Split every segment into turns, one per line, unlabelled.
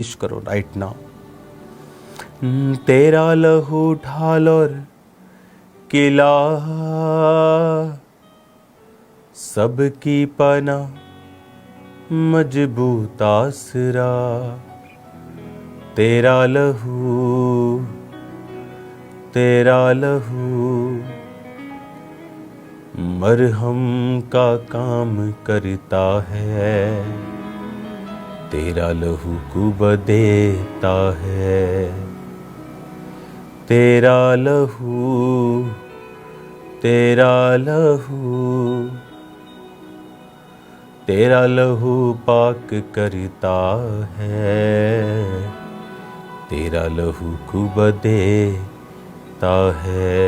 कोशिश करो right now. तेरा लहू ढाल और किला सबकी पना मजबूत आसरा। तेरा लहू मरहम का काम करता है। तेरा लहू कुब देता है। तेरा लहू पाक करता है। तेरा लहू कुब देता है।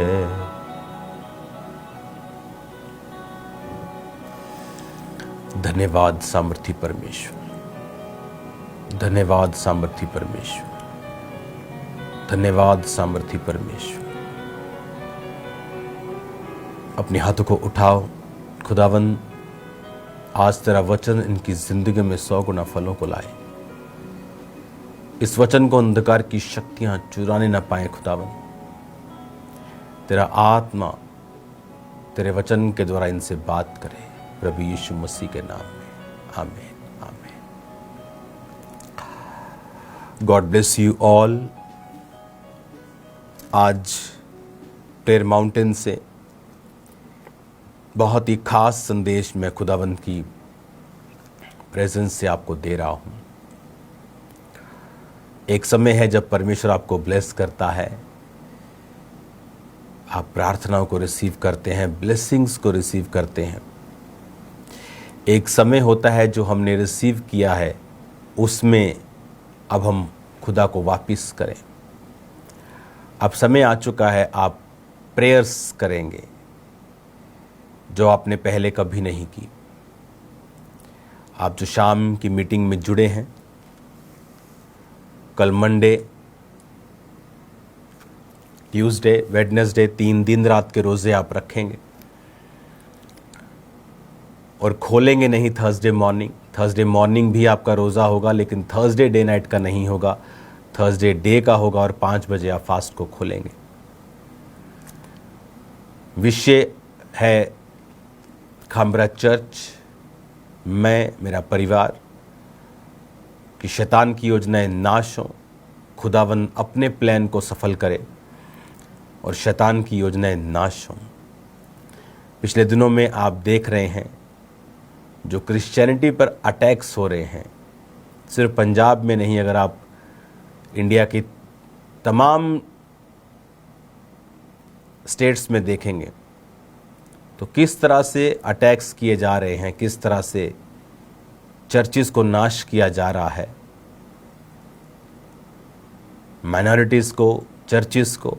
धन्यवाद सामर्थी परमेश्वर, धन्यवाद सामर्थी परमेश्वर, धन्यवाद सामर्थी परमेश्वर। अपने हाथों को उठाओ। खुदावन, आज तेरा वचन इनकी जिंदगी में 100 गुना फलों को लाए। इस वचन को अंधकार की शक्तियां चुराने न पाए। खुदावन, तेरा आत्मा तेरे वचन के द्वारा इनसे बात करे, प्रभु यीशु मसीह के नाम में, आमीन आमीन। God bless you all. आज प्रेयर माउंटेन से बहुत ही खास संदेश मैं खुदावंत की प्रेजेंस से आपको दे रहा हूं। एक समय है जब परमेश्वर आपको ब्लेस करता है, आप प्रार्थनाओं को रिसीव करते हैं, ब्लेसिंग्स को रिसीव करते हैं। एक समय होता है जो हमने रिसीव किया है, उसमें अब हम खुदा को वापिस करें। अब समय आ चुका है, आप प्रेयर्स करेंगे जो आपने पहले कभी नहीं की। आप जो शाम की मीटिंग में जुड़े हैं, कल मंडे, ट्यूसडे, वेडनेसडे 3 दिन रात के रोज़े आप रखेंगे और खोलेंगे नहीं थर्सडे मॉर्निंग। थर्सडे मॉर्निंग भी आपका रोज़ा होगा, लेकिन थर्सडे डे नाइट का नहीं होगा, थर्सडे डे का होगा और 5 बजे आप फास्ट को खोलेंगे। विषय है खामरा चर्च, मैं, मेरा परिवार, कि शैतान की योजनाएं नाश हों, खुदावन अपने प्लान को सफल करे और शैतान की योजनाएं नाश हों। पिछले दिनों में आप देख रहे हैं जो क्रिश्चियनिटी पर अटैक्स हो रहे हैं, सिर्फ पंजाब में नहीं, अगर आप इंडिया की तमाम स्टेट्स में देखेंगे तो किस तरह से अटैक्स किए जा रहे हैं, किस तरह से चर्चिस को नाश किया जा रहा है, माइनॉरिटीज़ को, चर्चिस को।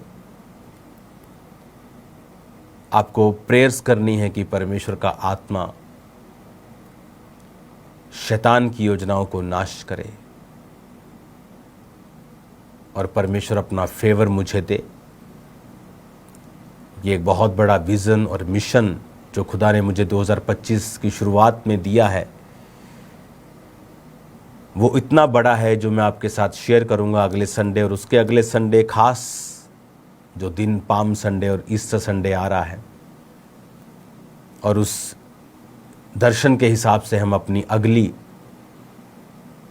आपको प्रेयर्स करनी है कि परमेश्वर का आत्मा शैतान की योजनाओं को नाश करे और परमेश्वर अपना फेवर मुझे दे। ये एक बहुत बड़ा विज़न और मिशन जो खुदा ने मुझे 2025 की शुरुआत में दिया है, वो इतना बड़ा है जो मैं आपके साथ शेयर करूंगा अगले संडे और उसके अगले संडे, खास जो दिन पाम संडे और ईस्टर संडे आ रहा है। और उस दर्शन के हिसाब से हम अपनी अगली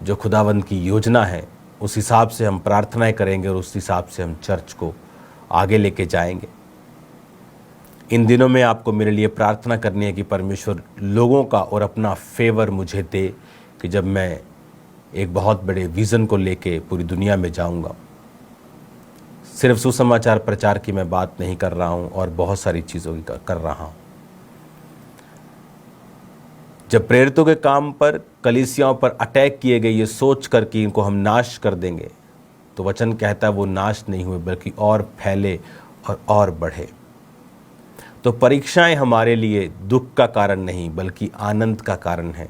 जो खुदावंद की योजना है, उस हिसाब से हम प्रार्थनाएं करेंगे और उस हिसाब से हम चर्च को आगे लेके जाएंगे। इन दिनों में आपको मेरे लिए प्रार्थना करनी है कि परमेश्वर लोगों का और अपना फेवर मुझे दे कि जब मैं एक बहुत बड़े विज़न को लेके पूरी दुनिया में जाऊंगा। सिर्फ सुसमाचार प्रचार की मैं बात नहीं कर रहा हूं और बहुत सारी चीज़ों की कर रहा हूं। जब प्रेरितों के काम पर, कलीसियाओं पर अटैक किए गए ये सोच कर कि इनको हम नाश कर देंगे, तो वचन कहता है वो नाश नहीं हुए बल्कि और फैले और बढ़े। तो परीक्षाएं हमारे लिए दुख का कारण नहीं बल्कि आनंद का कारण है,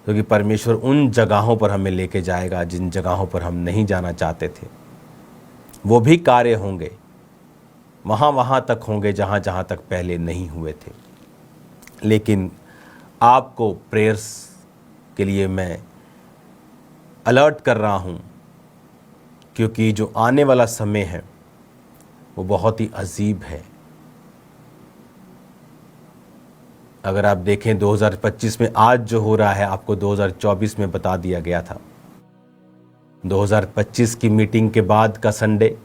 क्योंकि परमेश्वर उन जगहों पर हमें लेके जाएगा जिन जगहों पर हम नहीं जाना चाहते थे। वो भी कार्य होंगे, वहाँ तक होंगे जहाँ तक पहले नहीं हुए थे। लेकिन आपको प्रेयर्स के लिए मैं अलर्ट कर रहा हूं, क्योंकि जो आने वाला समय है वो बहुत ही अजीब है। अगर आप देखें 2025 में आज जो हो रहा है, आपको 2024 में बता दिया गया था। 2025 की मीटिंग के बाद का संडे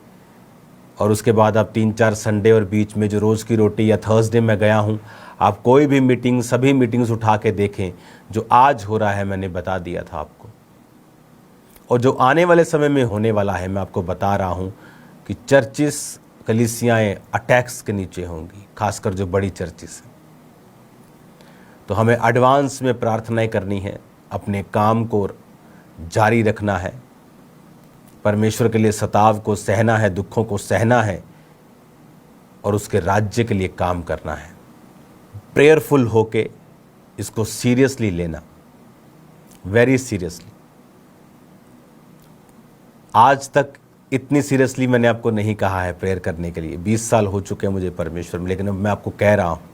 और उसके बाद आप 3-4 संडे और बीच में जो रोज़ की रोटी या थर्सडे में गया हूं, आप कोई भी मीटिंग, सभी मीटिंग्स उठा के देखें, जो आज हो रहा है मैंने बता दिया था आपको। और जो आने वाले समय में होने वाला है मैं आपको बता रहा हूं कि चर्चिस, कलीसियाएं अटैक्स के नीचे होंगी, खासकर जो बड़ी चर्चिस हैं। तो हमें एडवांस में प्रार्थनाएं करनी है, अपने काम को जारी रखना है, परमेश्वर के लिए सताव को सहना है, दुखों को सहना है और उसके राज्य के लिए काम करना है। प्रेयरफुल होके इसको सीरियसली लेना, वेरी सीरियसली। आज तक इतनी सीरियसली मैंने आपको नहीं कहा है प्रेयर करने के लिए। 20 साल हो चुके हैं मुझे परमेश्वर में, लेकिन अब मैं आपको कह रहा हूं,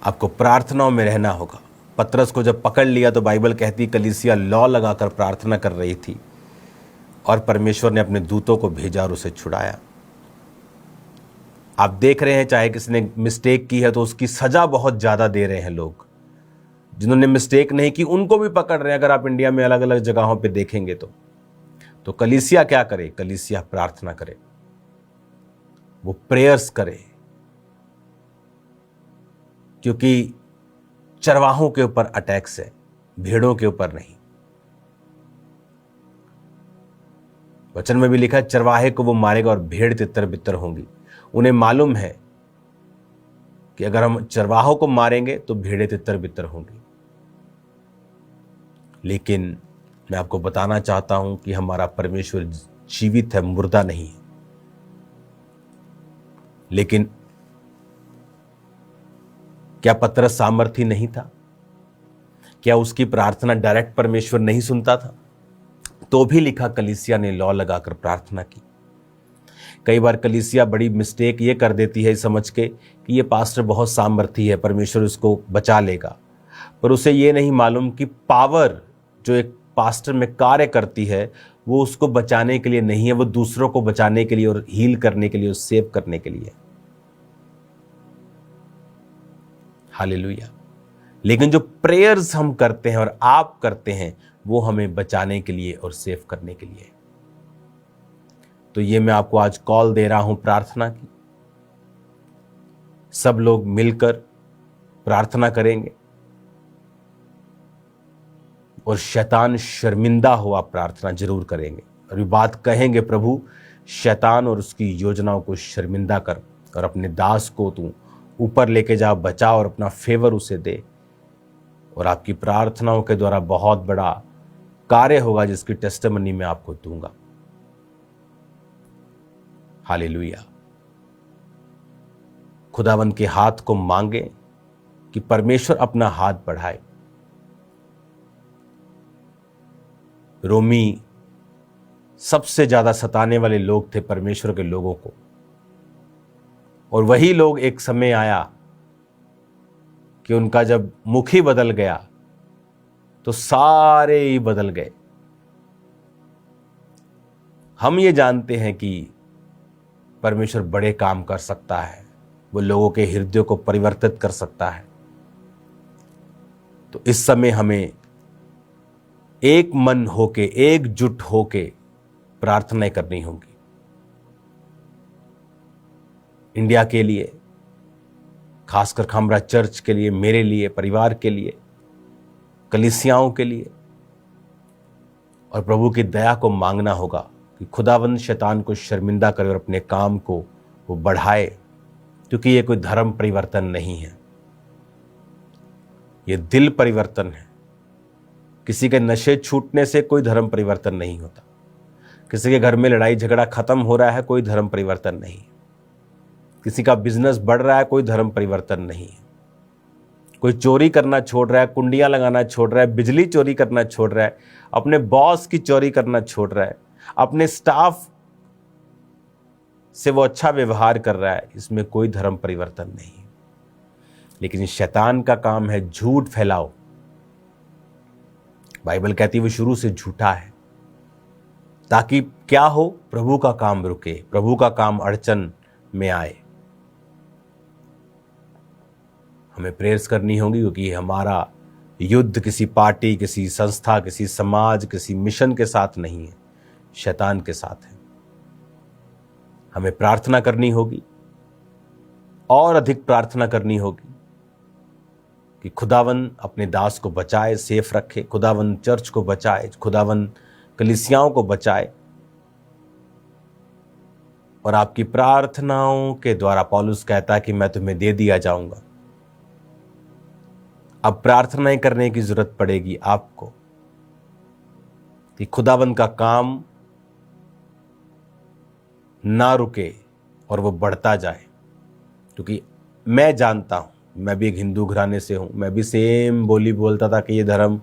आपको प्रार्थनाओं में रहना होगा। पतरस को जब पकड़ लिया तो बाइबल कहती कलीसिया लौ लगाकर प्रार्थना कर रही थी और परमेश्वर ने अपने दूतों को भेजा और उसे छुड़ाया। आप देख रहे हैं, चाहे किसी ने मिस्टेक की है तो उसकी सजा बहुत ज़्यादा दे रहे हैं लोग। जिन्होंने मिस्टेक नहीं की उनको भी पकड़ रहे हैं। अगर आप इंडिया में अलग अलग जगहों पे देखेंगे तो कलीसिया क्या करे? कलीसिया प्रार्थना करे, वो प्रेयर्स करे, क्योंकि चरवाहों के ऊपर अटैक्स है, भेड़ों के ऊपर नहीं। वचन में भी लिखा है चरवाहे को वो मारेगा और भेड़ तितर बितर होंगी। उन्हें मालूम है कि अगर हम चरवाहों को मारेंगे तो भेड़ें तितर बितर होंगी। लेकिन मैं आपको बताना चाहता हूं कि हमारा परमेश्वर जीवित है, मुर्दा नहीं है। लेकिन क्या पतरस सामर्थी नहीं था? क्या उसकी प्रार्थना डायरेक्ट परमेश्वर नहीं सुनता था? तो भी लिखा कलीसिया ने लौ लगाकर प्रार्थना की। कई बार कलीसिया बड़ी मिस्टेक ये कर देती है समझ के कि ये पास्टर बहुत सामर्थी है, परमेश्वर उसको बचा लेगा, पर उसे ये नहीं मालूम कि पावर जो एक पास्टर में कार्य करती है वो उसको बचाने के लिए नहीं है, वो दूसरों को बचाने के लिए और हील करने के लिए और सेव करने के लिए। हालेलुया। लेकिन जो प्रेयर्स हम करते हैं और आप करते हैं वो हमें बचाने के लिए और सेव करने के लिए। तो ये मैं आपको आज कॉल दे रहा हूं प्रार्थना की। सब लोग मिलकर प्रार्थना करेंगे और शैतान शर्मिंदा हो, आप प्रार्थना जरूर करेंगे और ये बात कहेंगे, प्रभु शैतान और उसकी योजनाओं को शर्मिंदा कर और अपने दास को तू ऊपर लेके जा, बचा और अपना फेवर उसे दे। और आपकी प्रार्थनाओं के द्वारा बहुत बड़ा कार्य होगा जिसकी टेस्टिमनी मैं आपको दूंगा। हालेलुया। खुदावंद के हाथ को मांगे कि परमेश्वर अपना हाथ बढ़ाए। रोमी सबसे ज्यादा सताने वाले लोग थे परमेश्वर के लोगों को, और वही लोग एक समय आया कि उनका जब मुख ही बदल गया तो सारे ही बदल गए। हम ये जानते हैं कि परमेश्वर बड़े काम कर सकता है, वो लोगों के हृदयों को परिवर्तित कर सकता है। तो इस समय हमें एक मन होके, एकजुट होके प्रार्थनाएं करनी होगी, इंडिया के लिए, खासकर खामरा चर्च के लिए, मेरे लिए, परिवार के लिए, कलीसियाओं के लिए। और प्रभु की दया को मांगना होगा कि खुदावंद शैतान को शर्मिंदा करे और अपने काम को वो बढ़ाए, क्योंकि ये कोई धर्म परिवर्तन नहीं है, ये दिल परिवर्तन है। किसी के नशे छूटने से कोई धर्म परिवर्तन नहीं होता। किसी के घर में लड़ाई झगड़ा खत्म हो रहा है, कोई धर्म परिवर्तन नहीं। किसी का बिजनेस बढ़ रहा है, कोई धर्म परिवर्तन नहीं है। कोई चोरी करना छोड़ रहा है, कुंडियां लगाना छोड़ रहा है, बिजली चोरी करना छोड़ रहा है, अपने बॉस की चोरी करना छोड़ रहा है, अपने स्टाफ से वो अच्छा व्यवहार कर रहा है, इसमें कोई धर्म परिवर्तन नहीं है। लेकिन शैतान का काम है झूठ फैलाओ, बाइबल कहती है वो शुरू से झूठा है, ताकि क्या हो, प्रभु का काम रुके, प्रभु का काम अड़चन में आए। हमें प्रेयर्स करनी होगी, क्योंकि हमारा युद्ध किसी पार्टी, किसी संस्था, किसी समाज, किसी मिशन के साथ नहीं है, शैतान के साथ है। हमें प्रार्थना करनी होगी और अधिक प्रार्थना करनी होगी कि खुदावन अपने दास को बचाए, सेफ रखे, खुदावन चर्च को बचाए, खुदावन कलीसियाओं को बचाए। और आपकी प्रार्थनाओं के द्वारा पौलुस कहता है कि मैं तुम्हें दे दिया जाऊंगा। अब प्रार्थनाएं करने की जरूरत पड़ेगी आपको कि खुदावन का काम ना रुके और वो बढ़ता जाए। क्योंकि मैं जानता हूं, मैं भी एक हिंदू घराने से हूं, मैं भी सेम बोली बोलता था कि ये धर्म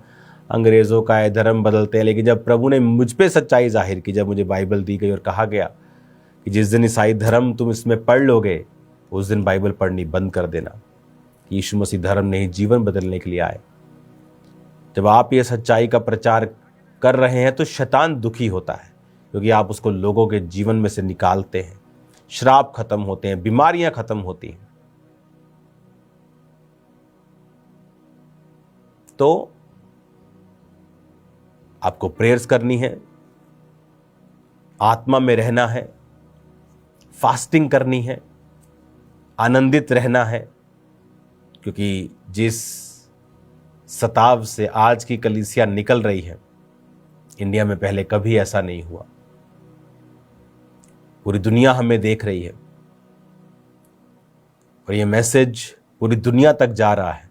अंग्रेजों का है, धर्म बदलते हैं। लेकिन जब प्रभु ने मुझ पे सच्चाई जाहिर की, जब मुझे बाइबल दी गई और कहा गया कि जिस दिन ईसाई धर्म तुम इसमें पढ़ लोगे, उस दिन बाइबल पढ़नी बंद कर देना, कि यीशु मसीह धर्म नहीं जीवन बदलने के लिए आए। जब आप ये सच्चाई का प्रचार कर रहे हैं तो शैतान दुखी होता है, क्योंकि आप उसको लोगों के जीवन में से निकालते हैं, श्राप खत्म होते हैं, बीमारियां खत्म होती हैं। तो आपको प्रेयर्स करनी है, आत्मा में रहना है, फास्टिंग करनी है, आनंदित रहना है, क्योंकि जिस सताव से आज की कलीसिया निकल रही है, इंडिया में पहले कभी ऐसा नहीं हुआ। पूरी दुनिया हमें देख रही है और ये मैसेज पूरी दुनिया तक जा रहा है,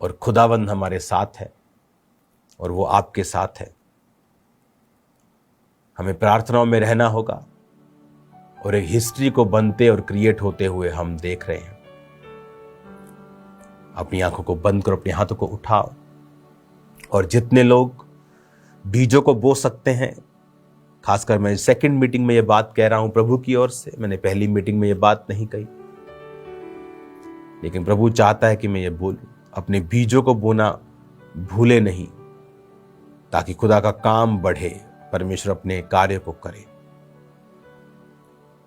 और खुदावंद हमारे साथ है और वो आपके साथ है। हमें प्रार्थनाओं में रहना होगा, और एक हिस्ट्री को बनते और क्रिएट होते हुए हम देख रहे हैं। अपनी आंखों को बंद करो, अपने हाथों को उठाओ, और जितने लोग बीजों को बो सकते हैं, खासकर मैं सेकंड मीटिंग में ये बात कह रहा हूं प्रभु की ओर से, मैंने पहली मीटिंग में ये बात नहीं कही, लेकिन प्रभु चाहता है कि मैं ये बोलूं, अपने बीजों को बोना भूले नहीं, ताकि खुदा का काम बढ़े, परमेश्वर अपने कार्य को करे।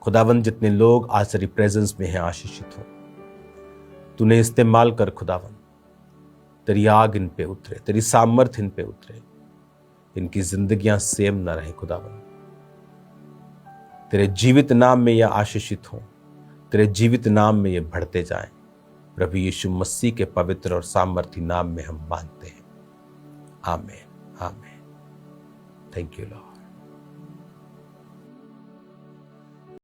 खुदावंद जितने लोग आज तेरी प्रेजेंस में हैं आशीषित हो, तूने इस्तेमाल कर खुदावंद, तेरी आग इन पे उतरे, तेरी सामर्थ इन पे उतरे, इनकी जिंदगियां सेम ना रहे खुदावंद। तेरे जीवित नाम में यह आशीषित हो, तेरे जीवित नाम में ये बढ़ते जाएं। प्रभु यीशु मसीह के पवित्र और सामर्थी नाम में हम मांगते हैं, आमीन, आमीन। Thank you Lord.